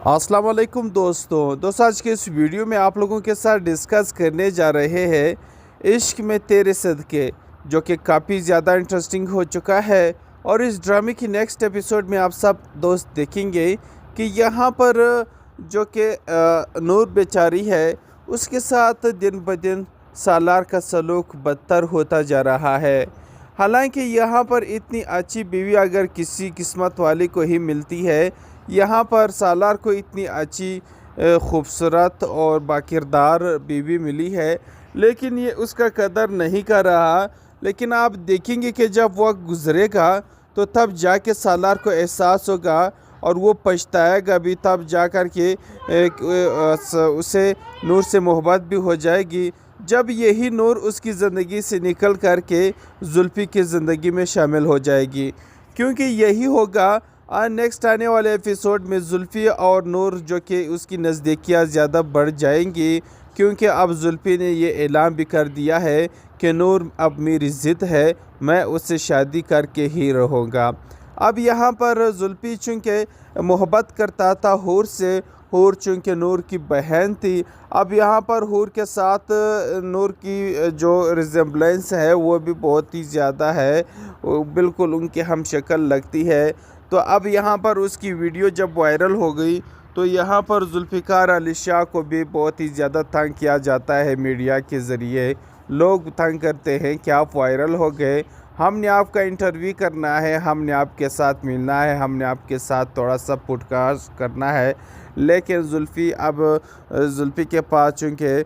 अस्सलाम वालेकुम दोस्तों आज के इस वीडियो में आप लोगों के साथ डिस्कस करने जा रहे हैं इश्क में तेरे सदके, जो कि काफ़ी ज़्यादा इंटरेस्टिंग हो चुका है। और इस ड्रामे की नेक्स्ट एपिसोड में आप सब दोस्त देखेंगे कि यहाँ पर जो कि नूर बेचारी है उसके साथ दिन ब दिन सालार का सलूक बदतर होता जा रहा है। हालांकि यहाँ पर इतनी अच्छी बीवी अगर किसी किस्मत वाले को ही मिलती है, यहाँ पर सालार को इतनी अच्छी खूबसूरत और बाकिरदार बीवी मिली है, लेकिन ये उसका कदर नहीं कर रहा। लेकिन आप देखेंगे कि जब वक्त गुजरेगा तो तब जाके सालार को एहसास होगा और वो पछताएगा भी, तब जा कर के उसे नूर से मोहब्बत भी हो जाएगी, जब यही नूर उसकी ज़िंदगी से निकल कर के जुल्फ़ी की ज़िंदगी में शामिल हो जाएगी। क्योंकि यही होगा नेक्स्ट आने वाले एपिसोड में जुल्फ़ी और नूर जो कि उसकी नज़दीकियाँ ज़्यादा बढ़ जाएंगी, क्योंकि अब जुल्फ़ी ने ये ऐलान भी कर दिया है कि नूर अब मेरी ज़िद है, मैं उससे शादी करके ही रहूँगा। अब यहाँ पर जुल्फ़ी चूँकि मोहब्बत करता था हूर से, हूर चूँकि नूर की बहन थी, अब यहाँ पर हूर के साथ नूर की जो रिजेम्बलेंस है वो भी बहुत ही ज़्यादा है, बिल्कुल उनकी हम शक्ल लगती है। तो अब यहाँ पर उसकी वीडियो जब वायरल हो गई तो यहाँ पर जुल्फ़िकार अली शाह को भी बहुत ही ज़्यादा तंग किया जाता है मीडिया के ज़रिए। लोग तंग करते हैं कि आप वायरल हो गए, हमने आपका इंटरव्यू करना है, हमने आपके साथ मिलना है, हमने आपके साथ थोड़ा सा पॉडकास्ट करना है। लेकिन जुल्फ़ी अब जुल्फ़ी के पास चूँकि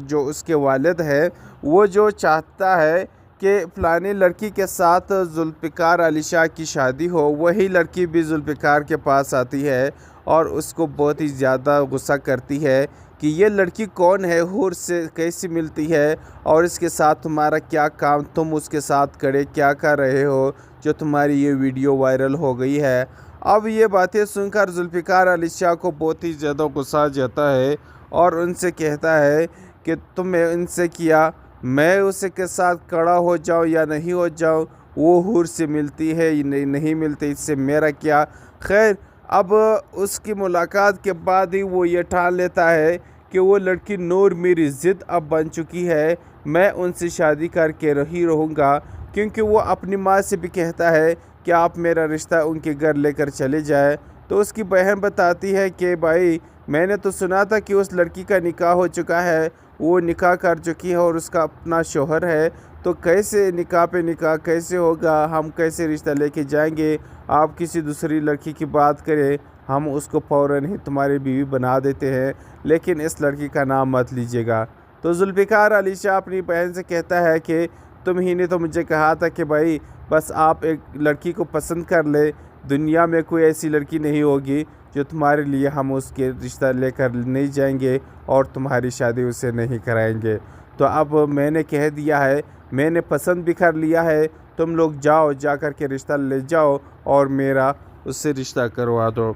जो उसके वालिद है वो जो चाहता है कि फ़लानी लड़की के साथ जुल्फ़िकार अली शाह की शादी हो, वही लड़की भी जुल्फ़िकार के पास आती है और उसको बहुत ही ज़्यादा गुस्सा करती है कि ये लड़की कौन है, हूर से कैसी मिलती है और इसके साथ तुम्हारा क्या काम, तुम उसके साथ खड़े क्या कर रहे हो जो तुम्हारी ये वीडियो वायरल हो गई है। अब ये बातें सुनकर जुल्फ़िकार अली शाह को बहुत ही ज़्यादा गुस्सा आ जाता है और उनसे कहता है कि तुमने इनसे किया, मैं उसे के साथ खड़ा हो जाऊं या नहीं हो जाऊं, वो हूर से मिलती है नहीं मिलती, इससे मेरा क्या। खैर अब उसकी मुलाकात के बाद ही वो ये ठान लेता है कि वो लड़की नूर मेरी ज़िद अब बन चुकी है, मैं उनसे शादी करके ही रहूँगा। क्योंकि वो अपनी माँ से भी कहता है कि आप मेरा रिश्ता उनके घर लेकर चले जाए। तो उसकी बहन बताती है कि भाई मैंने तो सुना था कि उस लड़की का निकाह हो चुका है, वो निकाह कर चुकी है और उसका अपना शोहर है, तो कैसे निकाह पे निकाह कैसे होगा, हम कैसे रिश्ता लेके जाएंगे। आप किसी दूसरी लड़की की बात करें, हम उसको फ़ौरन ही तुम्हारी बीवी बना देते हैं, लेकिन इस लड़की का नाम मत लीजिएगा। तो जुल्फ़िकार अली शाह अपनी बहन से कहता है कि तुम ही ने तो मुझे कहा था कि भाई बस आप एक लड़की को पसंद कर ले, दुनिया में कोई ऐसी लड़की नहीं होगी जो तुम्हारे लिए हम उसके रिश्ता लेकर नहीं जाएंगे और तुम्हारी शादी उससे नहीं कराएंगे। तो अब मैंने कह दिया है, मैंने पसंद भी कर लिया है, तुम लोग जाओ, जा कर के रिश्ता ले जाओ और मेरा उससे रिश्ता करवा दो।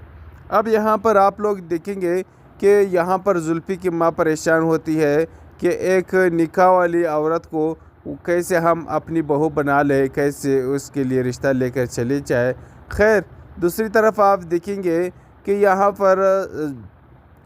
अब यहाँ पर आप लोग देखेंगे कि यहाँ पर जुल्फ़ी की माँ परेशान होती है कि एक निकाह वाली औरत को कैसे हम अपनी बहू बना ले, कैसे उसके लिए रिश्ता लेकर चले जाए। खैर दूसरी तरफ आप देखेंगे कि यहाँ पर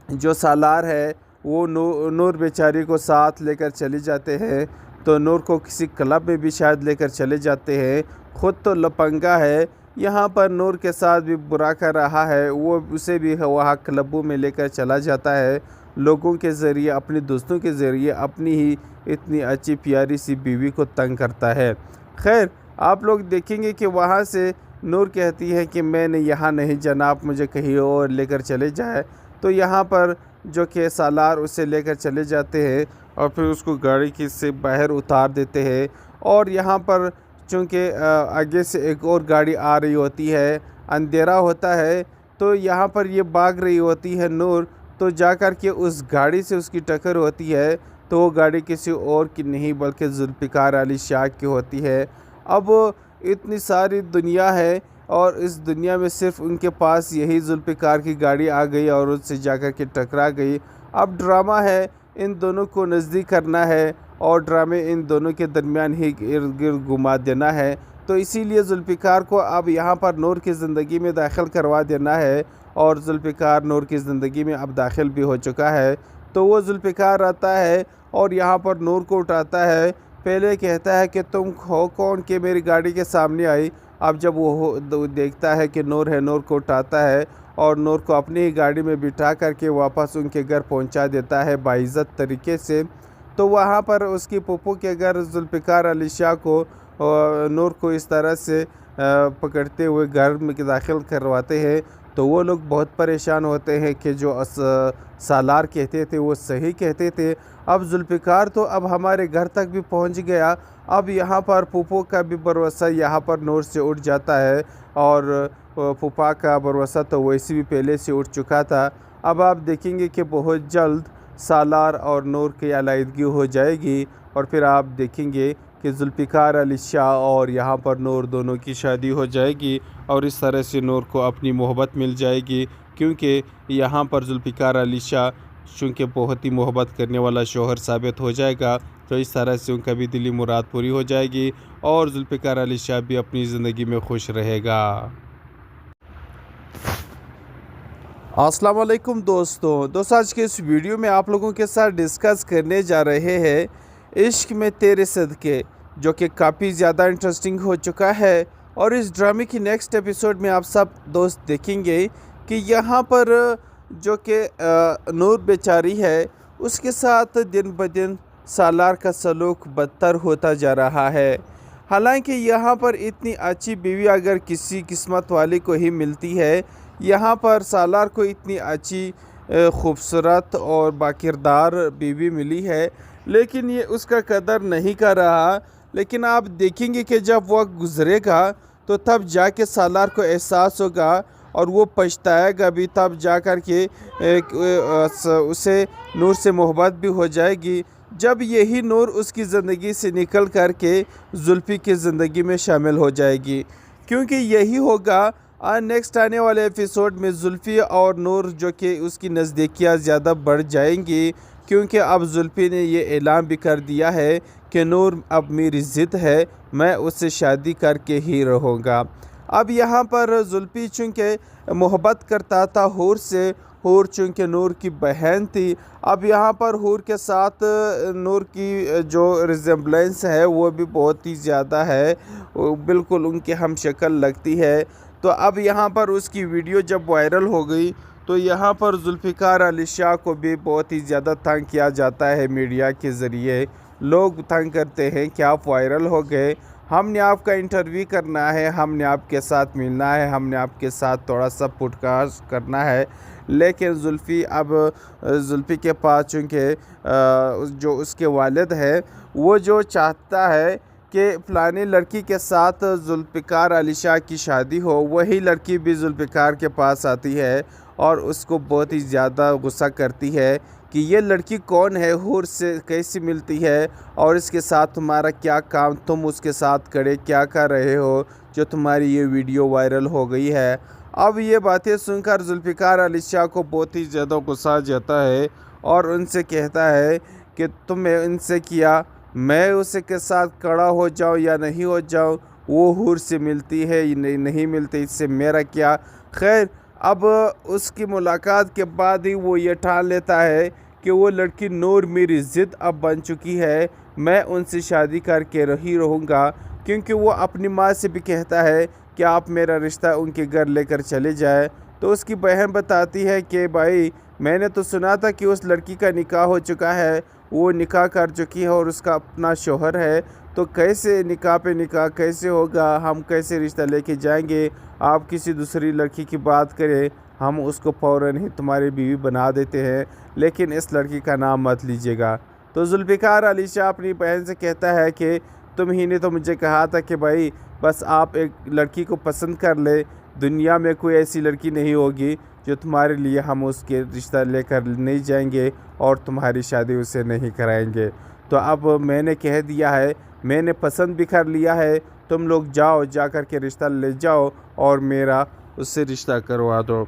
जो सालार है वो नूर बेचारी को साथ लेकर चले जाते हैं, तो नूर को किसी क्लब में भी शायद लेकर चले जाते हैं। ख़ुद तो लपंगा है, यहाँ पर नूर के साथ भी बुरा कर रहा है, वो उसे भी वहाँ क्लबों में लेकर चला जाता है, लोगों के ज़रिए, अपने दोस्तों के ज़रिए अपनी ही इतनी अच्छी प्यारी सी बीवी को तंग करता है। खैर आप लोग देखेंगे कि वहाँ से नूर कहती है कि मैंने यहाँ नहीं जाना, आप मुझे कहीं और लेकर चले जाए। तो यहाँ पर जो कि सालार उसे लेकर चले जाते हैं और फिर उसको गाड़ी की से बाहर उतार देते हैं। और यहाँ पर चूँकि आगे से एक और गाड़ी आ रही होती है, अंधेरा होता है, तो यहाँ पर ये भाग रही होती है नूर, तो जाकर के उस गाड़ी से उसकी टक्कर होती है। तो वो गाड़ी किसी और की नहीं बल्कि जुल्फ़िकार अली शाह की होती है। अब इतनी सारी दुनिया है और इस दुनिया में सिर्फ उनके पास यही जुल्फ़िकार की गाड़ी आ गई और उससे जाकर के टकरा गई। अब ड्रामा है, इन दोनों को नज़दीक करना है और ड्रामे इन दोनों के दरमियान ही इर्द गिर्द घुमा देना है। तो इसीलिए जुल्फ़िकार को अब यहाँ पर नूर की ज़िंदगी में दाखिल करवा देना है और जुल्फ़िकार नूर की ज़िंदगी में अब दाखिल भी हो चुका है। तो वो जुल्फ़िकार आता है और यहाँ पर नूर को उठाता है। पहले कहता है कि तुम हो कौन कि मेरी गाड़ी के सामने आई। अब जब वो देखता है कि नूर है, नूर को उठाता है और नूर को अपनी ही गाड़ी में बिठा करके वापस उनके घर पहुंचा देता है बाइज़्ज़त तरीके से। तो वहाँ पर उसकी फूफू के घर जुल्फ़िकार अली शाह को नूर को इस तरह से पकड़ते हुए घर में दाखिल करवाते हैं। तो वो लोग बहुत परेशान होते हैं कि जो सालार कहते थे वो सही कहते थे। अब जुल्फ़िकार तो अब हमारे घर तक भी पहुंच गया। अब यहाँ पर फूफू का भी भरोसा यहाँ पर नूर से उठ जाता है और फूफा का भरोसा तो वैसे भी पहले से उठ चुका था। अब आप देखेंगे कि बहुत जल्द सालार और नूर की अलीहदगी हो जाएगी और फिर आप देखेंगे कि जुल्फ़िकार अली शाह और यहाँ पर नूर दोनों की शादी हो जाएगी और इस तरह से नूर को अपनी मोहब्बत मिल जाएगी, क्योंकि यहाँ पर जुल्फ़िकार अली शाह चूँकि बहुत ही मोहब्बत करने वाला शौहर साबित हो जाएगा। तो इस तरह से उनका भी दिली मुराद पूरी हो जाएगी और जुल्फ़िकार अली शाह भी अपनी ज़िंदगी में खुश रहेगा। अस्सलाम वालेकुम दोस्तों आज के इस वीडियो में आप लोगों के साथ डिस्कस करने जा रहे हैं इश्क में तेरे सदके, जो कि काफ़ी ज़्यादा इंटरेस्टिंग हो चुका है। और इस ड्रामे की नेक्स्ट एपिसोड में आप सब दोस्त देखेंगे कि यहाँ पर जो कि नूर बेचारी है उसके साथ दिन ब दिन सालार का सलूक बदतर होता जा रहा है। हालांकि यहाँ पर इतनी अच्छी बीवी अगर किसी किस्मत वाली को ही मिलती है, यहाँ पर सालार को इतनी अच्छी खूबसूरत और बाकिरदार बीवी मिली है, लेकिन ये उसका कदर नहीं कर रहा। लेकिन आप देखेंगे कि जब वक्त गुजरेगा तो तब जाके सालार को एहसास होगा और वो पछताएगा भी, तब जा कर के उसे नूर से मोहब्बत भी हो जाएगी, जब यही नूर उसकी ज़िंदगी से निकल कर के जुल्फ़ी की ज़िंदगी में शामिल हो जाएगी। क्योंकि यही होगा नेक्स्ट आने वाले एपिसोड में जुल्फ़ी और नूर जो कि उसकी नज़दीकियाँ ज़्यादा बढ़ जाएंगी, क्योंकि अब जुल्फ़ी ने ये ऐलान भी कर दिया है कि नूर अब मेरी ज़िद है, मैं उससे शादी करके ही रहूँगा। अब यहाँ पर जुल्फ़ी चूँकि मोहब्बत करता था हूर से, हूर चूँकि नूर की बहन थी, अब यहाँ पर हूर के साथ नूर की जो रिजेम्बलेंस है वो भी बहुत ही ज़्यादा है, बिल्कुल उनकी हम शक्ल लगती है। तो अब यहाँ पर उसकी वीडियो जब वायरल हो गई तो यहाँ पर जुल्फ़िकार अली शाह को भी बहुत ही ज़्यादा तंग किया जाता है मीडिया के ज़रिए। लोग तंग करते हैं कि आप वायरल हो गए, हमने आपका इंटरव्यू करना है, हमने आपके साथ मिलना है, हमने आपके साथ थोड़ा सा पॉडकास्ट करना है। लेकिन जुल्फ़ी के पास चूँकि जो उसके वालिद है वो जो चाहता है कि फ़लानी लड़की के साथ जुल्फ़िकार अली शाह की शादी हो, वही लड़की भी जुल्फ़िकार के पास आती है और उसको बहुत ही ज़्यादा गुस्सा करती है कि ये लड़की कौन है, हूर से कैसी मिलती है और इसके साथ तुम्हारा क्या काम, तुम उसके साथ खड़े क्या कर रहे हो जो तुम्हारी ये वीडियो वायरल हो गई है। अब ये बातें सुनकर जुल्फ़िकार अली शाह को बहुत ही ज़्यादा गुस्सा आ जाता है और उनसे कहता है कि तुमने इनसे किया, मैं उसे के साथ खड़ा हो जाऊं या नहीं हो जाऊं, वो हूर से मिलती है नहीं मिलती, इससे मेरा क्या। खैर अब उसकी मुलाकात के बाद ही वो ये ठान लेता है कि वो लड़की नूर मेरी ज़िद अब बन चुकी है, मैं उनसे शादी करके ही रहूँगा। क्योंकि वो अपनी माँ से भी कहता है कि आप मेरा रिश्ता उनके घर लेकर चले जाए। तो उसकी बहन बताती है कि भाई मैंने तो सुना था कि उस लड़की का निकाह हो चुका है, वो निकाह कर चुकी है और उसका अपना शौहर है, तो कैसे निकाह पे निकाह कैसे होगा, हम कैसे रिश्ता लेके जाएंगे। आप किसी दूसरी लड़की की बात करें, हम उसको फ़ौरन ही तुम्हारी बीवी बना देते हैं, लेकिन इस लड़की का नाम मत लीजिएगा। तो जुल्फ़िकार अली शाह अपनी बहन से कहता है कि तुम ही ने तो मुझे कहा था कि भाई बस आप एक लड़की को पसंद कर ले, दुनिया में कोई ऐसी लड़की नहीं होगी जो तुम्हारे लिए हम उसके रिश्ता लेकर नहीं जाएंगे और तुम्हारी शादी उससे नहीं कराएंगे। तो अब मैंने कह दिया है, मैंने पसंद भी कर लिया है, तुम लोग जाओ, जा कर के रिश्ता ले जाओ और मेरा उससे रिश्ता करवा दो।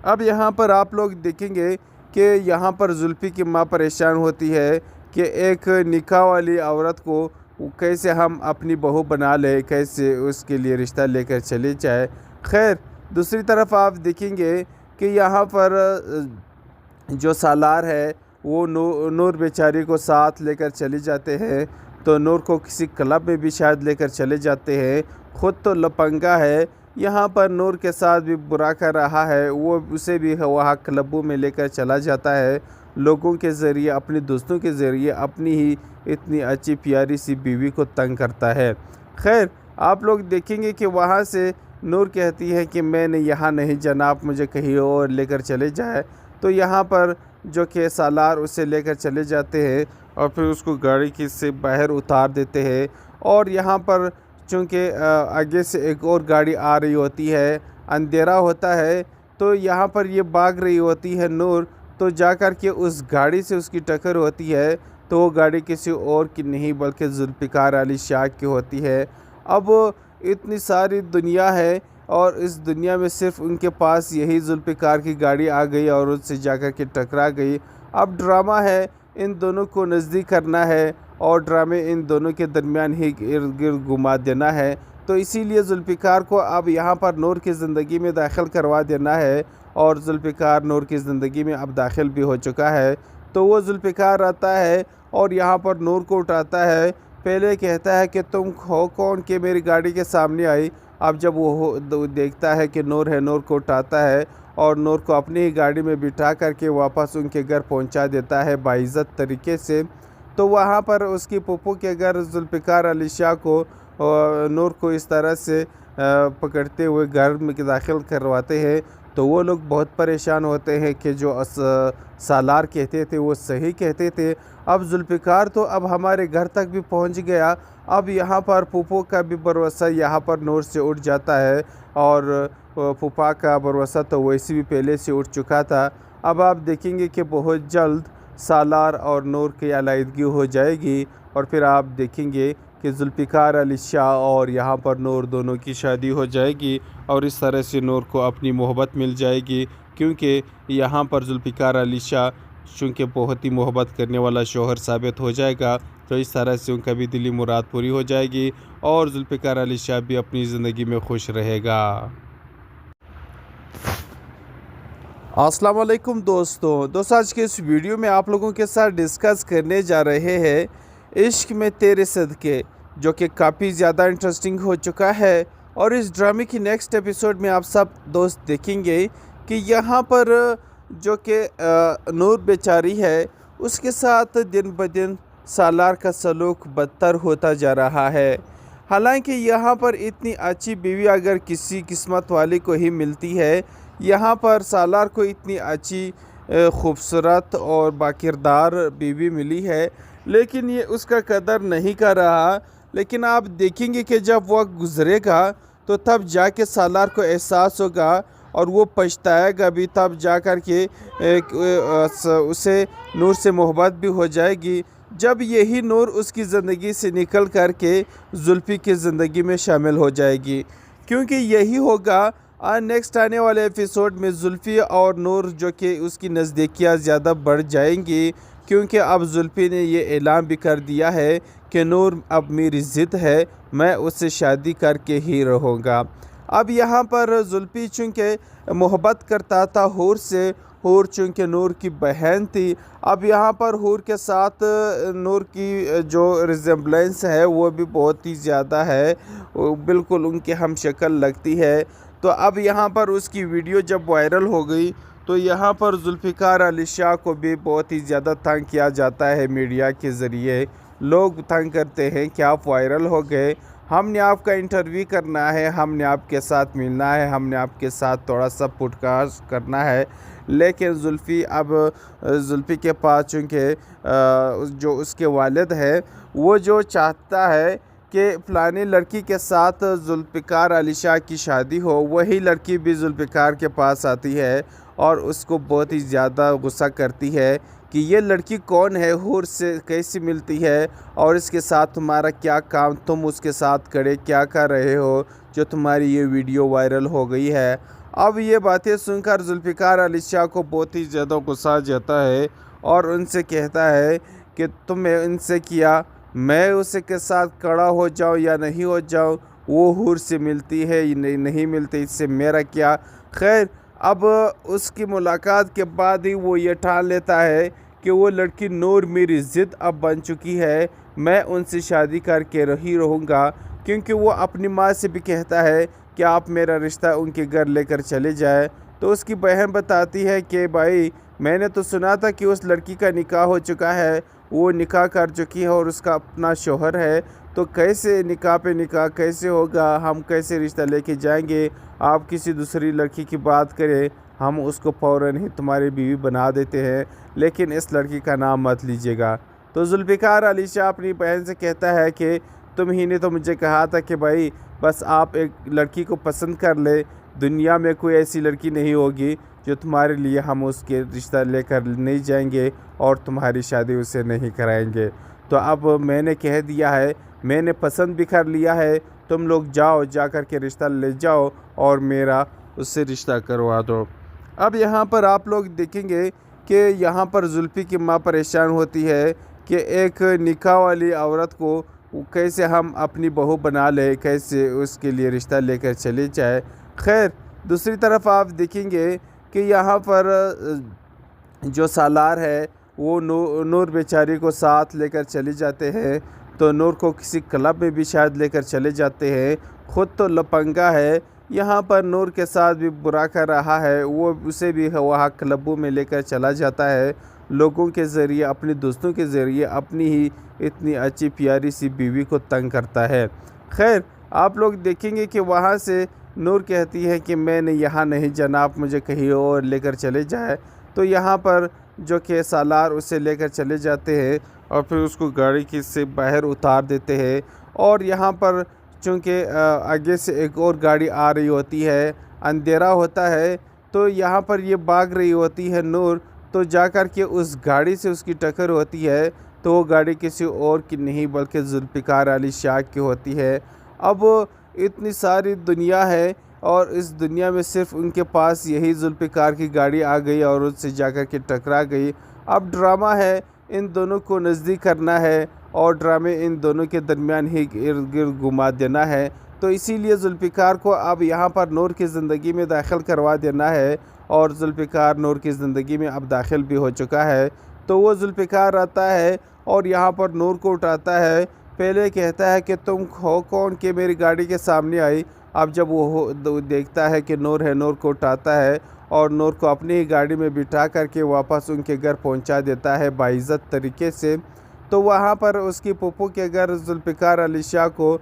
अब यहाँ पर आप लोग देखेंगे कि यहाँ पर जुल्फ़ी की माँ परेशान होती है कि एक निकाह वाली औरत को कैसे हम अपनी बहू बना ले, कैसे उसके लिए रिश्ता लेकर चले जाए। खैर दूसरी तरफ आप देखेंगे कि यहाँ पर जो सालार है वो नूर बेचारी को साथ लेकर चले जाते हैं। तो नूर को किसी क्लब में भी शायद लेकर चले जाते हैं। ख़ुद तो लपंगा है, यहाँ पर नूर के साथ भी बुरा कर रहा है, वो उसे भी वहाँ क्लबों में लेकर चला जाता है। लोगों के ज़रिए, अपने दोस्तों के ज़रिए अपनी ही इतनी अच्छी प्यारी सी बीवी को तंग करता है। खैर, आप लोग देखेंगे कि वहाँ से नूर कहती है कि मैंने यहाँ नहीं जाना, आप मुझे कहीं और लेकर चले जाए। तो यहाँ पर जो कि सालार उसे लेकर चले जाते हैं और फिर उसको गाड़ी की से बाहर उतार देते हैं। और यहाँ पर चूँकि आगे से एक और गाड़ी आ रही होती है, अंधेरा होता है, तो यहाँ पर ये भाग रही होती है नूर। तो जाकर के उस गाड़ी से उसकी टक्कर होती है। तो वो गाड़ी किसी और की नहीं बल्कि जुल्फ़िकार अली शाह की होती है। अब इतनी सारी दुनिया है और इस दुनिया में सिर्फ उनके पास यही जुल्फ़िकार की गाड़ी आ गई और उससे जाकर के टकरा गई। अब ड्रामा है, इन दोनों को नज़दीक करना है और ड्रामे इन दोनों के दरमियान ही इर्द गिर्द घुमा देना है। तो इसीलिए जुल्फ़िकार को अब यहाँ पर नूर की ज़िंदगी में दाखिल करवा देना है और जुल्फ़िकार नूर की ज़िंदगी में अब दाखिल भी हो चुका है। तो वो जुल्फ़िकार आता है और यहाँ पर नूर को उठाता है। पहले कहता है कि तुम हो कौन कि मेरी गाड़ी के सामने आई। अब जब वो देखता है कि नूर है, नूर को उठाता है और नूर को अपनी ही गाड़ी में बिठा करके वापस उनके घर पहुंचा देता है बाइज़्ज़त तरीके से। तो वहाँ पर उसकी पुप्पू के घर जुल्फ़िकार अली शाह को नूर को इस तरह से पकड़ते हुए घर में दाखिल करवाते हैं। तो वो लोग बहुत परेशान होते हैं कि जो सालार कहते थे वो सही कहते थे। अब जुल्फ़िकार तो अब हमारे घर तक भी पहुंच गया। अब यहाँ पर फूफो का भी भरोसा यहाँ पर नूर से उठ जाता है और फूफा का भरोसा तो वैसे भी पहले से उठ चुका था। अब आप देखेंगे कि बहुत जल्द सालार और नूर की अलीहदगी हो जाएगी और फिर आप देखेंगे कि जुल्फ़िकार अली शाह और यहाँ पर नूर दोनों की शादी हो जाएगी और इस तरह से नूर को अपनी मोहब्बत मिल जाएगी, क्योंकि यहाँ पर जुल्फ़िकार अली शाह चूँकि बहुत ही मोहब्बत करने वाला शौहर साबित हो जाएगा। तो इस तरह से उनका भी दिली मुराद पूरी हो जाएगी और जुल्फ़िकार अली शाह भी अपनी ज़िंदगी में खुश रहेगा। अस्सलाम वालेकुम दोस्तों, आज के इस वीडियो में आप लोगों के साथ डिस्कस करने जा रहे हैं इश्क में तेरे सदके, जो कि काफ़ी ज़्यादा इंटरेस्टिंग हो चुका है। और इस ड्रामे की नेक्स्ट एपिसोड में आप सब दोस्त देखेंगे कि यहाँ पर जो कि नूर बेचारी है उसके साथ दिन ब दिन सालार का सलूक बदतर होता जा रहा है। हालांकि यहाँ पर इतनी अच्छी बीवी अगर किसी किस्मत वाले को ही मिलती है, यहाँ पर सालार को इतनी अच्छी खूबसूरत और बाकिरदार बीवी मिली है, लेकिन ये उसका कदर नहीं कर रहा। लेकिन आप देखेंगे कि जब वक्त गुज़रेगा तो तब जाके सालार को एहसास होगा और वो पछताएगा भी, तब जा कर के उसे नूर से मोहब्बत भी हो जाएगी, जब यही नूर उसकी ज़िंदगी से निकल कर के जुल्फ़ी की ज़िंदगी में शामिल हो जाएगी। क्योंकि यही होगा नेक्स्ट आने वाले एपिसोड में जुल्फ़ी और नूर जो कि उसकी नज़दीकियाँ ज़्यादा बढ़ जाएंगी, क्योंकि अब जुल्फ़ी ने ये ऐलान भी कर दिया है कि नूर अब मेरी ज़िद है, मैं उससे शादी करके ही रहूँगा। अब यहाँ पर जुल्फ़ी चूँकि मोहब्बत करता था हूर से, हूर चूँकि नूर की बहन थी, अब यहाँ पर हूर के साथ नूर की जो रिजेम्बलेंस है वो भी बहुत ही ज़्यादा है, बिल्कुल उनके हम शक्ल लगती है। तो अब यहाँ पर उसकी वीडियो जब वायरल हो गई तो यहाँ पर जुल्फ़िकार अली शाह को भी बहुत ही ज़्यादा तंग किया जाता है मीडिया के ज़रिए। लोग तंग करते हैं कि आप वायरल हो गए, हमने आपका इंटरव्यू करना है, हमने आपके साथ मिलना है, हमने आपके साथ थोड़ा सा पॉडकास्ट करना है। लेकिन जुल्फ़ी अब जुल्फ़ी के पास चूँकि जो उसके वालिद है वो जो चाहता है कि फ़लानी लड़की के साथ जुल्फ़िकार अली शाह की शादी हो, वही लड़की भी जुल्फ़िकार के पास आती है और उसको बहुत ही ज़्यादा गुस्सा करती है कि ये लड़की कौन है, हूर से कैसी मिलती है और इसके साथ तुम्हारा क्या काम, तुम उसके साथ खड़े क्या कर रहे हो जो तुम्हारी ये वीडियो वायरल हो गई है। अब ये बातें सुनकर जुल्फ़िकार अली शाह को बहुत ही ज़्यादा गुस्सा जाता है और उनसे कहता है कि तुमने इनसे किया, मैं उसे के साथ खड़ा हो जाऊं या नहीं हो जाऊं, वो हूर से मिलती है नहीं मिलती, इससे मेरा क्या। खैर अब उसकी मुलाकात के बाद ही वो ये ठान लेता है कि वो लड़की नूर मेरी ज़िद अब बन चुकी है, मैं उनसे शादी करके ही रहूँगा। क्योंकि वो अपनी माँ से भी कहता है कि आप मेरा रिश्ता उनके घर लेकर चले जाए। तो उसकी बहन बताती है कि भाई मैंने तो सुना था कि उस लड़की का निकाह हो चुका है, वो निकाह कर चुकी है और उसका अपना शौहर है, तो कैसे निकाह पे निकाह कैसे होगा, हम कैसे रिश्ता लेके जाएंगे। आप किसी दूसरी लड़की की बात करें, हम उसको फ़ौरन ही तुम्हारी बीवी बना देते हैं, लेकिन इस लड़की का नाम मत लीजिएगा। तो जुल्फ़िकार अली शाह अपनी बहन से कहता है कि तुम ही ने तो मुझे कहा था कि भाई बस आप एक लड़की को पसंद कर ले, दुनिया में कोई ऐसी लड़की नहीं होगी जो तुम्हारे लिए हम उसके रिश्ता लेकर नहीं जाएंगे और तुम्हारी शादी उससे नहीं कराएंगे। तो अब मैंने कह दिया है, मैंने पसंद भी कर लिया है, तुम लोग जाओ, जा कर के रिश्ता ले जाओ और मेरा उससे रिश्ता करवा दो। अब यहाँ पर आप लोग देखेंगे कि यहाँ पर जुल्फ़ी की माँ परेशान होती है कि एक निकाह वाली औरत को कैसे हम अपनी बहू बना ले, कैसे उसके लिए रिश्ता लेकर चले जाए। खैर दूसरी तरफ आप देखेंगे कि यहाँ पर जो सालार है वो नूर बेचारी को साथ लेकर चले जाते हैं। तो नूर को किसी क्लब में भी शायद लेकर चले जाते हैं। ख़ुद तो लपंगा है, यहाँ पर नूर के साथ भी बुरा कर रहा है, वो उसे भी वहाँ क्लबों में लेकर चला जाता है, लोगों के ज़रिए, अपने दोस्तों के ज़रिए अपनी ही इतनी अच्छी प्यारी सी बीवी को तंग करता है। खैर आप लोग देखेंगे कि वहाँ से नूर कहती है कि मैंने यहाँ नहीं जाना, आप मुझे कहीं और लेकर चले जाए। तो यहाँ पर जो कि सालार उसे लेकर चले जाते हैं और फिर उसको गाड़ी की से बाहर उतार देते हैं। और यहाँ पर चूँकि आगे से एक और गाड़ी आ रही होती है, अंधेरा होता है, तो यहाँ पर ये भाग रही होती है नूर, तो जा कर के उस गाड़ी से उसकी टक्कर होती है। तो वो गाड़ी किसी और की नहीं बल्कि जुल्फ़िकार अली शाह की होती है। अब इतनी सारी दुनिया है और इस दुनिया में सिर्फ उनके पास यही जुल्फ़िकार की गाड़ी आ गई और उससे जाकर के टकरा गई। अब ड्रामा है, इन दोनों को नज़दीक करना है और ड्रामे इन दोनों के दरमियान ही इर्द गिर्द घुमा देना है। तो इसीलिए जुल्फ़िकार को अब यहाँ पर नूर की ज़िंदगी में दाखिल करवा देना है और जुल्फ़िकार नूर की ज़िंदगी में अब दाखिल भी हो चुका है। तो वो जुल्फ़िकार आता है और यहाँ पर नूर को उठाता है। पहले कहता है कि तुम हो कौन कि मेरी गाड़ी के सामने आई। अब जब वो देखता है कि नूर है, नूर को उठाता है और नूर को अपनी ही गाड़ी में बिठा करके वापस उनके घर पहुंचा देता है बाइज़्ज़त तरीके से। तो वहाँ पर उसकी फूफू के घर जुल्फ़िकार अली शाह को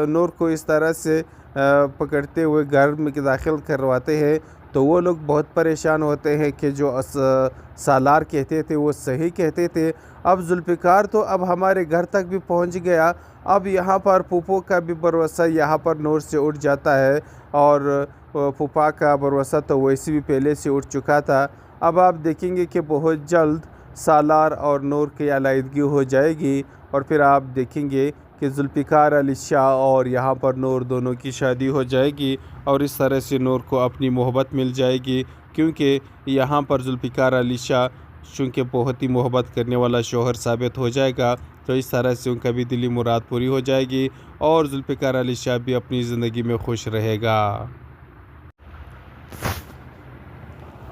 नूर को इस तरह से पकड़ते हुए घर में दाखिल करवाते हैं। तो वो लोग बहुत परेशान होते हैं कि जो सालार कहते थे वो सही कहते थे। अब जुल्फ़िकार तो अब हमारे घर तक भी पहुंच गया। अब यहाँ पर फूफो का भी भरोसा यहाँ पर नूर से उठ जाता है और फूफा का भरोसा तो वैसे भी पहले से उठ चुका था। अब आप देखेंगे कि बहुत जल्द सालार और नूर की अलीहदगी हो जाएगी और फिर आप देखेंगे कि जुल्फ़िकार अली शाह और यहाँ पर नूर दोनों की शादी हो जाएगी और इस तरह से नूर को अपनी मोहब्बत मिल जाएगी। क्योंकि यहाँ पर जुल्फ़िकार अली शाह चूँकि बहुत ही मोहब्बत करने वाला शौहर साबित हो जाएगा, तो इस तरह से उनका भी दिली मुराद पूरी हो जाएगी और जुल्फ़िकार अली शाह भी अपनी ज़िंदगी में खुश रहेगा।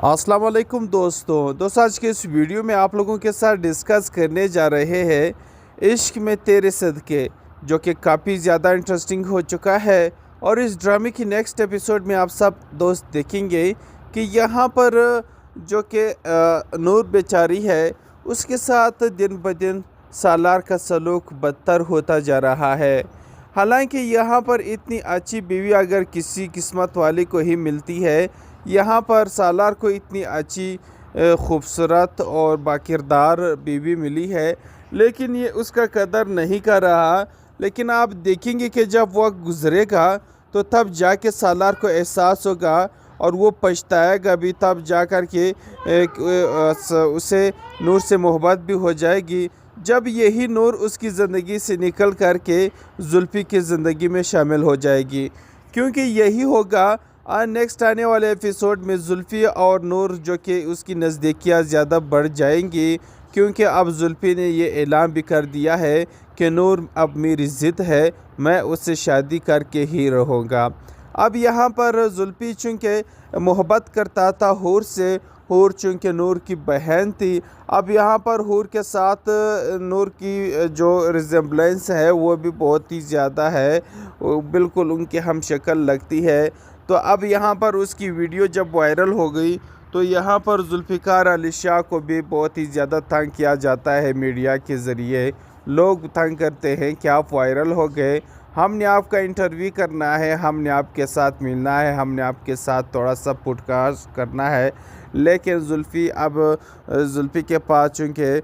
अस्सलाम वालेकुम दोस्तों आज के इस वीडियो में आप लोगों के साथ डिस्कस करने जा रहे हैं इश्क में तेरे सदके, जो कि काफ़ी ज़्यादा इंटरेस्टिंग हो चुका है। और इस ड्रामे की नेक्स्ट एपिसोड में आप सब दोस्त देखेंगे कि यहाँ पर जो कि नूर बेचारी है उसके साथ दिन ब दिन सालार का सलूक बदतर होता जा रहा है। हालांकि यहाँ पर इतनी अच्छी बीवी अगर किसी किस्मत वाले को ही मिलती है, यहाँ पर सालार को इतनी अच्छी खूबसूरत और बाकिरदार बीवी मिली है, लेकिन ये उसका कदर नहीं कर रहा। लेकिन आप देखेंगे कि जब वक्त गुज़रेगा तो तब जाके सालार को एहसास होगा और वो पछताएगा भी, तब जा कर के उसे नूर से मोहब्बत भी हो जाएगी, जब यही नूर उसकी ज़िंदगी से निकल कर के जुल्फ़ी की ज़िंदगी में शामिल हो जाएगी। क्योंकि यही होगा नेक्स्ट आने वाले एपिसोड में जुल्फ़ी और नूर जो कि उसकी नज़दीकियाँ ज़्यादा बढ़ जाएंगी। क्योंकि अब जुल्फ़ी ने ये ऐलान भी कर दिया है कि नूर अब मेरी ज़िद है, मैं उससे शादी करके ही रहूँगा। अब यहाँ पर जुल्फ़ी चूँकि मोहब्बत करता था हूर से, हूर चूँकि नूर की बहन थी। अब यहाँ पर हूर के साथ नूर की जो रिज़ेम्बलेंस है वो भी बहुत ही ज़्यादा है, वो बिल्कुल उनकी हम शक्ल लगती है। तो अब यहाँ पर उसकी वीडियो जब वायरल हो गई तो यहाँ पर जुल्फ़िकार अली शाह को भी बहुत ही ज़्यादा तंग किया जाता है मीडिया के ज़रिए। लोग तंग करते हैं कि आप वायरल हो गए, हमने आपका इंटरव्यू करना है, हमने आपके साथ मिलना है, हमने आपके साथ थोड़ा सा पॉडकास्ट करना है। लेकिन जुल्फ़ी के पास चूँकि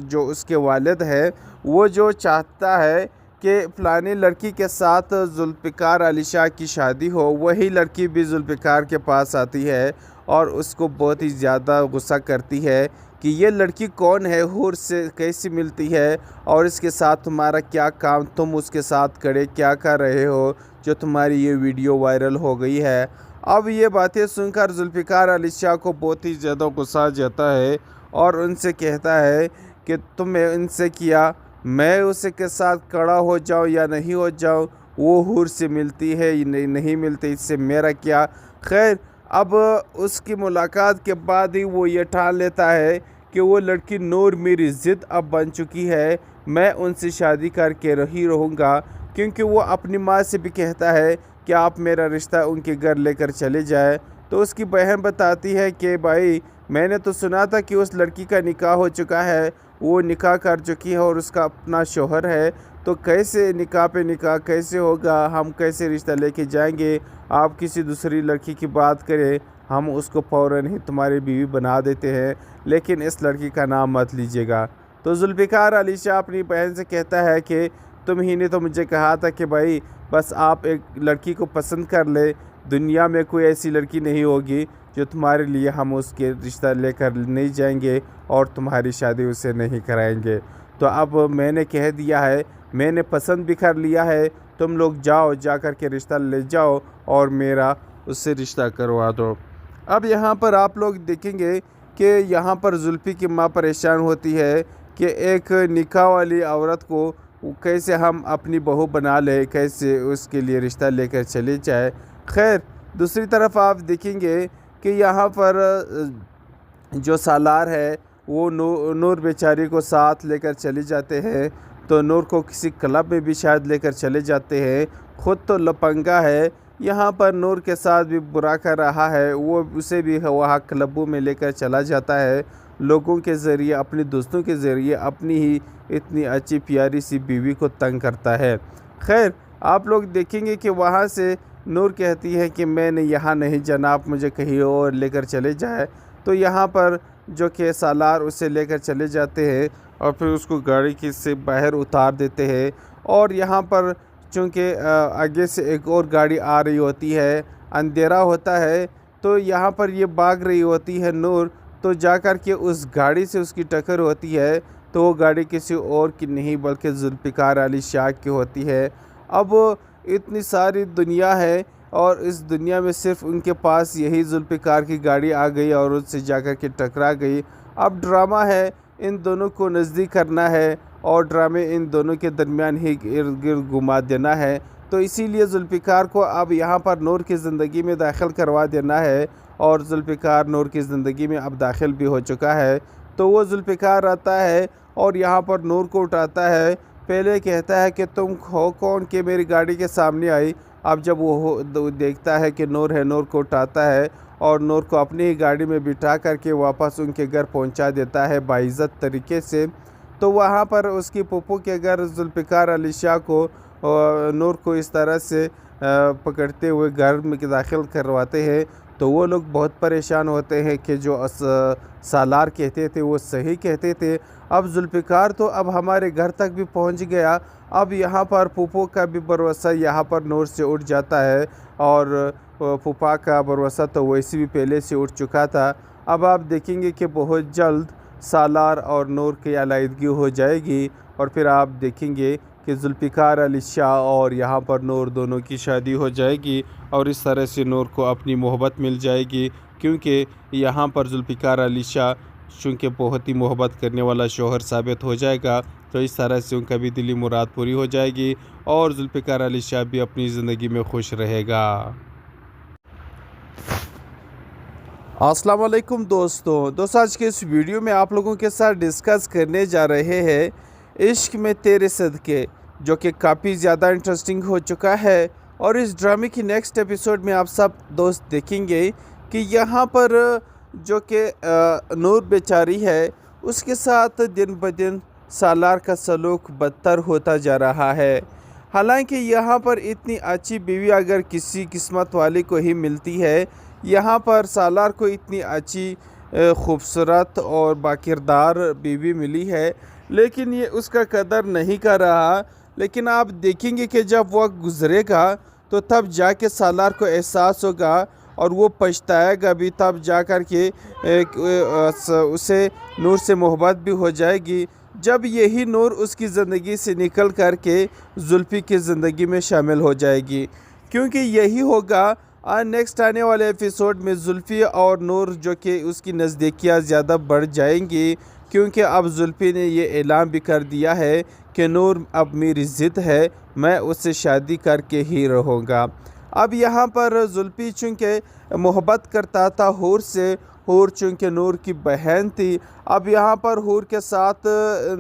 जो उसके वालिद है वो जो चाहता है कि फ़लानी लड़की के साथ जुल्फ़िकार अली शाह की शादी हो, वही लड़की भी जुल्फ़िकार के पास आती है और उसको बहुत ही ज़्यादा गुस्सा करती है कि ये लड़की कौन है, हूर से कैसी मिलती है और इसके साथ तुम्हारा क्या काम, तुम उसके साथ खड़े क्या कर रहे हो जो तुम्हारी ये वीडियो वायरल हो गई है। अब ये बातें सुनकर जुल्फ़िकार अली शाह को बहुत ही ज़्यादा गुस्सा आ जाता है और उनसे कहता है कि तुमने इनसे किया, मैं उसे के साथ खड़ा हो जाऊं या नहीं हो जाऊं, वो हूर से मिलती है या नहीं मिलती, इससे मेरा क्या। खैर अब उसकी मुलाकात के बाद ही वो ये ठान लेता है कि वो लड़की नूर मेरी ज़िद अब बन चुकी है, मैं उनसे शादी करके ही रहूँगा। क्योंकि वो अपनी माँ से भी कहता है कि आप मेरा रिश्ता उनके घर लेकर चले जाए। तो उसकी बहन बताती है कि भाई मैंने तो सुना था कि उस लड़की का निकाह हो चुका है, वो निकाह कर चुकी है और उसका अपना शौहर है, तो कैसे निकाह पे निकाह कैसे होगा, हम कैसे रिश्ता लेके जाएंगे। आप किसी दूसरी लड़की की बात करें, हम उसको फ़ौरन ही तुम्हारी बीवी बना देते हैं, लेकिन इस लड़की का नाम मत लीजिएगा। तो जुल्फ़िकार अली शाह अपनी बहन से कहता है कि तुम ही ने तो मुझे कहा था कि भाई बस आप एक लड़की को पसंद कर ले, दुनिया में कोई ऐसी लड़की नहीं होगी जो तुम्हारे लिए हम उसके रिश्ता लेकर नहीं जाएंगे और तुम्हारी शादी उससे नहीं कराएंगे। तो अब मैंने कह दिया है, मैंने पसंद भी कर लिया है, तुम लोग जाओ, जा कर के रिश्ता ले जाओ और मेरा उससे रिश्ता करवा दो। अब यहाँ पर आप लोग देखेंगे कि यहाँ पर जुल्फ़ी की माँ परेशान होती है कि एक निकाह वाली औरत को कैसे हम अपनी बहू बना ले, कैसे उसके लिए रिश्ता लेकर चले जाए। खैर दूसरी तरफ आप देखेंगे कि यहाँ पर जो सालार है वो नूर बेचारी को साथ लेकर चले जाते हैं। तो नूर को किसी क्लब में भी शायद लेकर चले जाते हैं। ख़ुद तो लपंगा है, यहाँ पर नूर के साथ भी बुरा कर रहा है, वो उसे भी वहाँ क्लबों में लेकर चला जाता है, लोगों के ज़रिए, अपने दोस्तों के ज़रिए अपनी ही इतनी अच्छी प्यारी सी बीवी को तंग करता है। खैर आप लोग देखेंगे कि वहाँ से नूर कहती है कि मैंने यहाँ नहीं जाना, आप मुझे कहीं और लेकर चले जाए। तो यहाँ पर जो कि सालार उसे लेकर चले जाते हैं और फिर उसको गाड़ी की से बाहर उतार देते हैं। और यहाँ पर चूँकि आगे से एक और गाड़ी आ रही होती है, अंधेरा होता है, तो यहाँ पर ये भाग रही होती है नूर, तो जाकर के उस गाड़ी से उसकी टक्कर होती है। तो वो गाड़ी किसी और की नहीं बल्कि जुल्फ़िकार अली शाह की होती है। अब इतनी सारी दुनिया है और इस दुनिया में सिर्फ उनके पास यही जुल्फ़िकार की गाड़ी आ गई और उससे जाकर के टकरा गई। अब ड्रामा है, इन दोनों को नज़दीक करना है और ड्रामे इन दोनों के दरमियान ही इर्द गिर्द घुमा देना है। तो इसीलिए जुल्फ़िकार को अब यहाँ पर नूर की ज़िंदगी में दाखिल करवा देना है और जुल्फ़िकार नूर की ज़िंदगी में अब दाखिल भी हो चुका है। तो वो जुल्फ़िकार आता है और यहाँ पर नूर को उठाता है। पहले कहता है कि तुम हो कौन कि मेरी गाड़ी के सामने आई। अब जब वो देखता है कि नूर है, नूर को उठाता है और नूर को अपनी ही गाड़ी में बिठा करके वापस उनके घर पहुंचा देता है बाइज़्ज़त तरीके से। तो वहाँ पर उसकी फूफू के घर जुल्फ़िकार अली शाह को नूर को इस तरह से पकड़ते हुए घर में दाखिल करवाते हैं। तो वो लोग बहुत परेशान होते हैं कि जो सालार कहते थे वो सही कहते थे। अब जुल्फ़िकार तो अब हमारे घर तक भी पहुंच गया। अब यहाँ पर फूफो का भी भरोसा यहाँ पर नूर से उठ जाता है और फूफा का भरोसा तो वैसे भी पहले से उठ चुका था। अब आप देखेंगे कि बहुत जल्द सालार और नूर की अलाइदगी हो जाएगी और फिर आप देखेंगे कि जुल्फ़िकार अली शाह और यहाँ पर नूर दोनों की शादी हो जाएगी और इस तरह से नूर को अपनी मोहब्बत मिल जाएगी। क्योंकि यहाँ पर जुल्फ़िकार अली शाह चूँकि बहुत ही मोहब्बत करने वाला शौहर साबित हो जाएगा। तो इस तरह से उनका भी दिली मुराद पूरी हो जाएगी और जुल्फ़िकार अली शाह भी अपनी ज़िंदगी में खुश रहेगा। अस्सलाम वालेकुम दोस्तों आज के इस वीडियो में आप लोगों के साथ डिस्कस करने जा रहे हैं इश्क में तेरे सदके, जो कि काफ़ी ज़्यादा इंटरेस्टिंग हो चुका है। और इस ड्रामे की नेक्स्ट एपिसोड में आप सब दोस्त देखेंगे कि यहाँ पर जो कि नूर बेचारी है उसके साथ दिन ब दिन सालार का सलूक बदतर होता जा रहा है। हालांकि यहाँ पर इतनी अच्छी बीवी अगर किसी किस्मत वाली को ही मिलती है, यहाँ पर सालार को इतनी अच्छी खूबसूरत और बाकिरदार बीवी मिली है, लेकिन ये उसका कदर नहीं कर रहा। लेकिन आप देखेंगे कि जब वक्त गुजरेगा तो तब जाके सालार को एहसास होगा और वो पछताएगा भी, तब जा कर के उसे नूर से मोहब्बत भी हो जाएगी, जब यही नूर उसकी ज़िंदगी से निकल कर के जुल्फ़ी की ज़िंदगी में शामिल हो जाएगी। क्योंकि यही होगा नेक्स्ट आने वाले एपिसोड में जुल्फ़ी और नूर जो कि उसकी नज़दीकियाँ ज़्यादा बढ़ जाएंगी, क्योंकि अब जुल्फ़ी ने ये ऐलान भी कर दिया है कि नूर अब मेरी ज़िद है, मैं उससे शादी करके ही रहूँगा। अब यहाँ पर जुल्फ़ी चूँकि मोहब्बत करता था हूर से, हूर चूँकि नूर की बहन थी, अब यहाँ पर हूर के साथ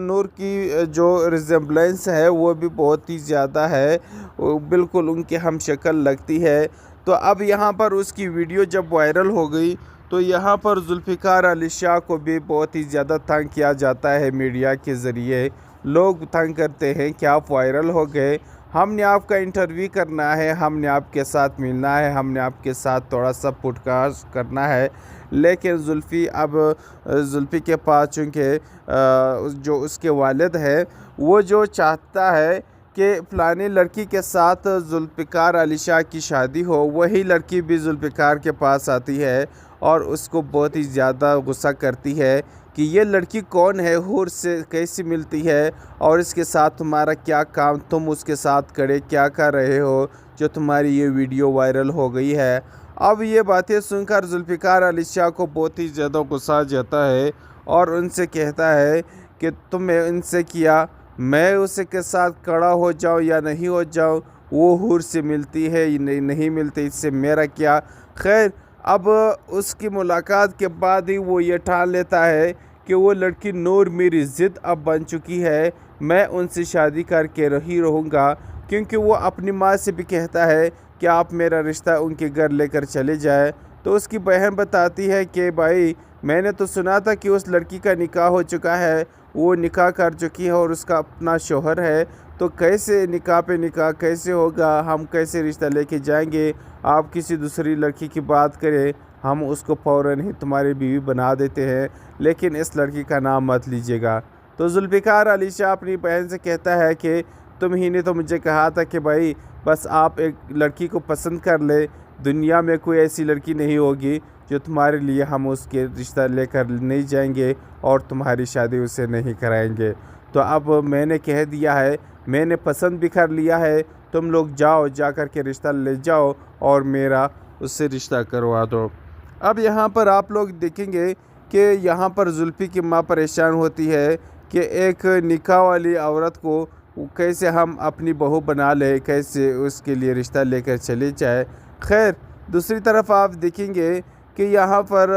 नूर की जो रिजेम्बलेंस है वो भी बहुत ही ज़्यादा है, बिल्कुल उनकी हम शक्ल लगती है। तो अब यहाँ पर उसकी वीडियो जब वायरल हो गई तो यहाँ पर जुल्फ़िकार अली शाह को भी बहुत ही ज़्यादा तंग किया जाता है मीडिया के ज़रिए। लोग तंग करते हैं कि आप वायरल हो गए, हमने आपका इंटरव्यू करना है, हमने आपके साथ मिलना है, हमने आपके साथ थोड़ा सा पॉडकास्ट करना है। लेकिन जुल्फ़ी के पास चूँकि जो उसके वालिद है वो जो चाहता है कि फ़लानी लड़की के साथ जुल्फ़िकार अली शाह की शादी हो, वही लड़की भी जुल्फ़िकार के पास आती है और उसको बहुत ही ज़्यादा गुस्सा करती है कि ये लड़की कौन है, हूर से कैसी मिलती है और इसके साथ तुम्हारा क्या काम, तुम उसके साथ खड़े क्या कर रहे हो जो तुम्हारी ये वीडियो वायरल हो गई है। अब ये बातें सुनकर जुल्फ़िकार अली शाह को बहुत ही ज़्यादा गुस्सा आ जाता है और उनसे कहता है कि तुमने इनसे किया, मैं उसे के साथ खड़ा हो जाऊं या नहीं हो जाऊं, वो हूर से मिलती है नहीं मिलती, इससे मेरा क्या। खैर अब उसकी मुलाकात के बाद ही वो ये ठान लेता है कि वो लड़की नूर मेरी ज़िद अब बन चुकी है, मैं उनसे शादी करके ही रहूँगा। क्योंकि वो अपनी माँ से भी कहता है कि आप मेरा रिश्ता उनके घर लेकर चले जाए। तो उसकी बहन बताती है कि भाई मैंने तो सुना था कि उस लड़की का निकाह हो चुका है, वो निकाह कर चुकी है और उसका अपना शौहर है, तो कैसे निकाह पे निकाह कैसे होगा, हम कैसे रिश्ता लेके जाएंगे, आप किसी दूसरी लड़की की बात करें, हम उसको फ़ौरन ही तुम्हारी बीवी बना देते हैं, लेकिन इस लड़की का नाम मत लीजिएगा। तो जुल्फ़िकार अली शाह अपनी बहन से कहता है कि तुम ही ने तो मुझे कहा था कि भाई बस आप एक लड़की को पसंद कर ले, दुनिया में कोई ऐसी लड़की नहीं होगी जो तुम्हारे लिए हम उसके रिश्ता लेकर नहीं जाएंगे और तुम्हारी शादी उससे नहीं कराएंगे। तो अब मैंने कह दिया है, मैंने पसंद भी कर लिया है, तुम लोग जाओ, जा कर के रिश्ता ले जाओ और मेरा उससे रिश्ता करवा दो। अब यहाँ पर आप लोग देखेंगे कि यहाँ पर जुल्फ़ी की माँ परेशान होती है कि एक निकाह वाली औरत को कैसे हम अपनी बहू बना ले, कैसे उसके लिए रिश्ता लेकर चले जाए। खैर दूसरी तरफ आप देखेंगे कि यहाँ पर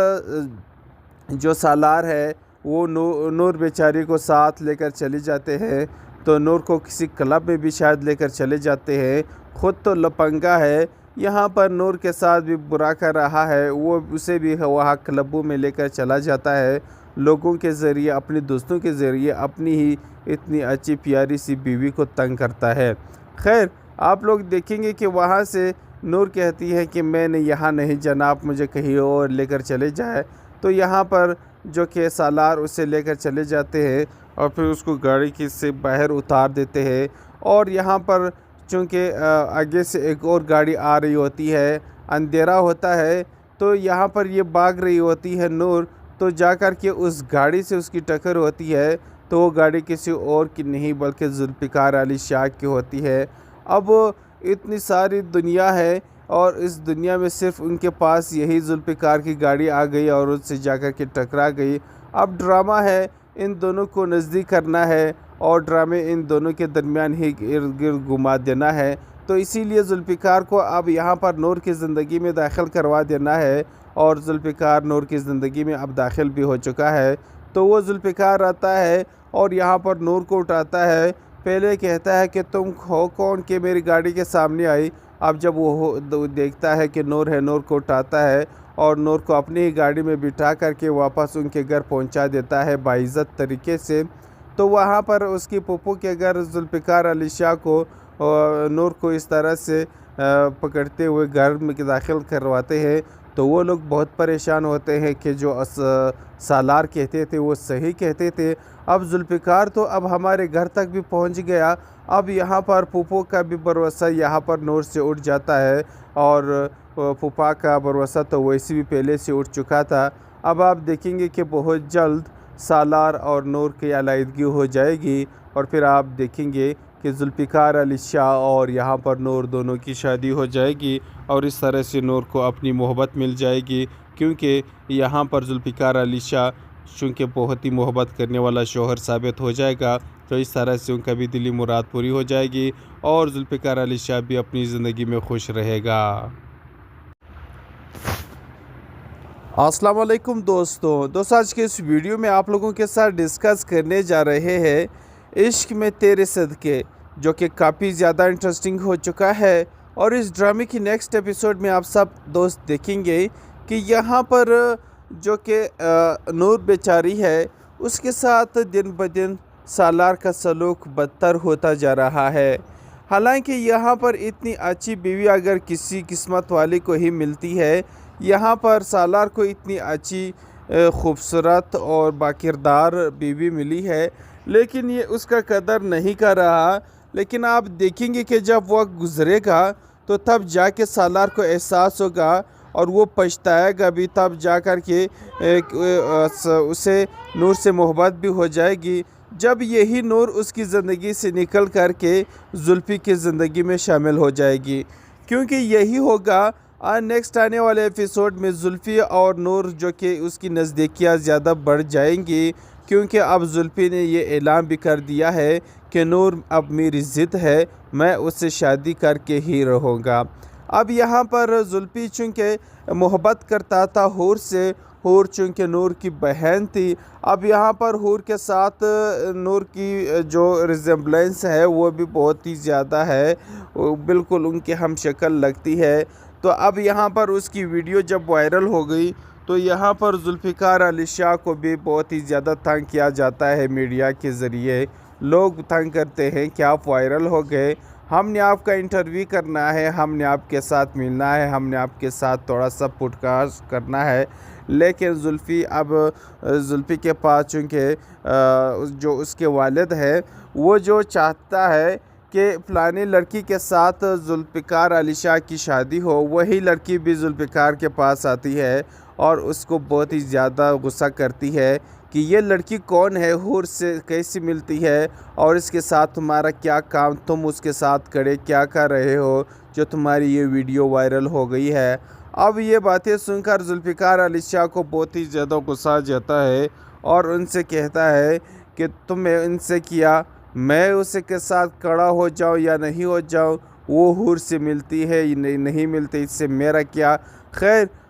जो सालार है वो नूर बेचारी को साथ लेकर चले जाते हैं, तो नूर को किसी क्लब में भी शायद लेकर चले जाते हैं। ख़ुद तो लपंगा है, यहाँ पर नूर के साथ भी बुरा कर रहा है, वो उसे भी वहाँ क्लबों में लेकर चला जाता है, लोगों के ज़रिए, अपने दोस्तों के ज़रिए अपनी ही इतनी अच्छी प्यारी सी बीवी को तंग करता है। खैर आप लोग देखेंगे कि वहाँ से नूर कहती है कि मैंने यहाँ नहीं जाना, आप मुझे कहीं और लेकर चले जाए। तो यहाँ पर जो कि सालार उसे लेकर चले जाते हैं और फिर उसको गाड़ी की से बाहर उतार देते हैं। और यहाँ पर चूँकि आगे से एक और गाड़ी आ रही होती है, अंधेरा होता है, तो यहाँ पर ये भाग रही होती है नूर, तो जाकर के उस गाड़ी से उसकी टक्कर होती है। तो वो गाड़ी किसी और की नहीं बल्कि जुल्फ़िकार अली शाह की होती है। अब इतनी सारी दुनिया है और इस दुनिया में सिर्फ उनके पास यही जुल्फ़िकार की गाड़ी आ गई और उससे जाकर के टकरा गई। अब ड्रामा है, इन दोनों को नज़दीक करना है और ड्रामे इन दोनों के दरमियान ही इर्द गिर्द घुमा देना है। तो इसीलिए जुल्फ़िकार को अब यहाँ पर नूर की ज़िंदगी में दाखिल करवा देना है और जुल्फ़िकार नूर की ज़िंदगी में अब दाखिल भी हो चुका है। तो वो जुल्फ़िकार आता है और यहाँ पर नूर को उठाता है। पहले कहता है कि तुम हो कौन कि मेरी गाड़ी के सामने आई। अब जब वो देखता है कि नूर है, नूर को उठाता है और नूर को अपनी ही गाड़ी में बिठा करके वापस उनके घर पहुंचा देता है बाइज़्ज़त तरीके से। तो वहाँ पर उसकी फूफू के घर जुल्फ़िकार अली शाह को नूर को इस तरह से पकड़ते हुए घर में दाखिल करवाते हैं। तो वो लोग बहुत परेशान होते हैं कि जो सालार कहते थे वो सही कहते थे। अब जुल्फ़िकार तो अब हमारे घर तक भी पहुंच गया। अब यहाँ पर फूफो का भी भरोसा यहाँ पर नूर से उठ जाता है और फूफा का भरोसा तो वैसे भी पहले से उठ चुका था। अब आप देखेंगे कि बहुत जल्द सालार और नूर की अलीहदगी हो जाएगी और फिर आप देखेंगे कि जुल्फ़िकार अली शाह और यहाँ पर नूर दोनों की शादी हो जाएगी और इस तरह से नूर को अपनी मोहब्बत मिल जाएगी, क्योंकि यहाँ पर जुल्फ़िकार अली शाह चूँकि बहुत ही मोहब्बत करने वाला शौहर साबित हो जाएगा। तो इस तरह से उनका भी दिली मुराद पूरी हो जाएगी और जुल्फ़िकार अली शाह भी अपनी ज़िंदगी में खुश रहेगा। अस्सलाम वालेकुम दोस्तों आज के इस वीडियो में आप लोगों के साथ डिस्कस करने जा रहे हैं इश्क में तेरे सदके, जो कि काफ़ी ज़्यादा इंटरेस्टिंग हो चुका है। और इस ड्रामे की नेक्स्ट एपिसोड में आप सब दोस्त देखेंगे कि यहाँ पर जो कि नूर बेचारी है उसके साथ दिन ब दिन सालार का सलूक बदतर होता जा रहा है। हालांकि यहाँ पर इतनी अच्छी बीवी अगर किसी किस्मत वाले को ही मिलती है, यहाँ पर सालार को इतनी अच्छी खूबसूरत और बाकिरदार बीवी मिली है, लेकिन ये उसका कदर नहीं कर रहा। लेकिन आप देखेंगे कि जब वक्त गुज़रेगा तो तब जाके सालार को एहसास होगा और वो पछताएगा भी, तब जा कर के उसे नूर से मोहब्बत भी हो जाएगी, जब यही नूर उसकी ज़िंदगी से निकल कर के जुल्फ़ी की ज़िंदगी में शामिल हो जाएगी। क्योंकि यही होगा नेक्स्ट आने वाले एपिसोड में जुल्फ़ी और नूर जो कि उसकी नज़दीकियाँ ज़्यादा बढ़ जाएंगी, क्योंकि अब जुल्फ़ी ने ये ऐलान भी कर दिया है कि नूर अब मेरी ज़िद है, मैं उससे शादी करके ही रहूँगा। अब यहाँ पर जुल्फ़ी चूँकि मोहब्बत करता था हूर से, हूर चूँकि नूर की बहन थी, अब यहाँ पर हूर के साथ नूर की जो रिजेम्बलेंस है वो भी बहुत ही ज़्यादा है, बिल्कुल उनके हम शक्ल लगती है। तो अब यहाँ पर उसकी वीडियो जब वायरल हो गई तो यहाँ पर जुल्फ़िकार अली शाह को भी बहुत ही ज़्यादा तंग किया जाता है मीडिया के ज़रिए। लोग तंग करते हैं कि आप वायरल हो गए, हमने आपका इंटरव्यू करना है, हमने आपके साथ मिलना है, हमने आपके साथ थोड़ा सा पॉडकास्ट करना है। लेकिन जुल्फ़ी अब जुल्फ़ी के पास चूँकि जो उसके वालिद है वो जो चाहता है कि फ़लानी लड़की के साथ जुल्फ़िकार अली शाह की शादी हो, वही लड़की भी जुल्फ़िकार के पास आती है और उसको बहुत ही ज़्यादा गुस्सा करती है कि ये लड़की कौन है, हूर से कैसी मिलती है और इसके साथ तुम्हारा क्या काम, तुम उसके साथ खड़े क्या कर रहे हो जो तुम्हारी ये वीडियो वायरल हो गई है। अब ये बातें सुनकर जुल्फ़िकार अली शाह को बहुत ही ज़्यादा गुस्सा आ जाता है और उनसे कहता है कि तुमने इनसे किया, मैं उसे के साथ खड़ा हो जाऊं या नहीं हो जाऊं, वो हूर से मिलती है नहीं मिलती, इससे मेरा क्या। खैर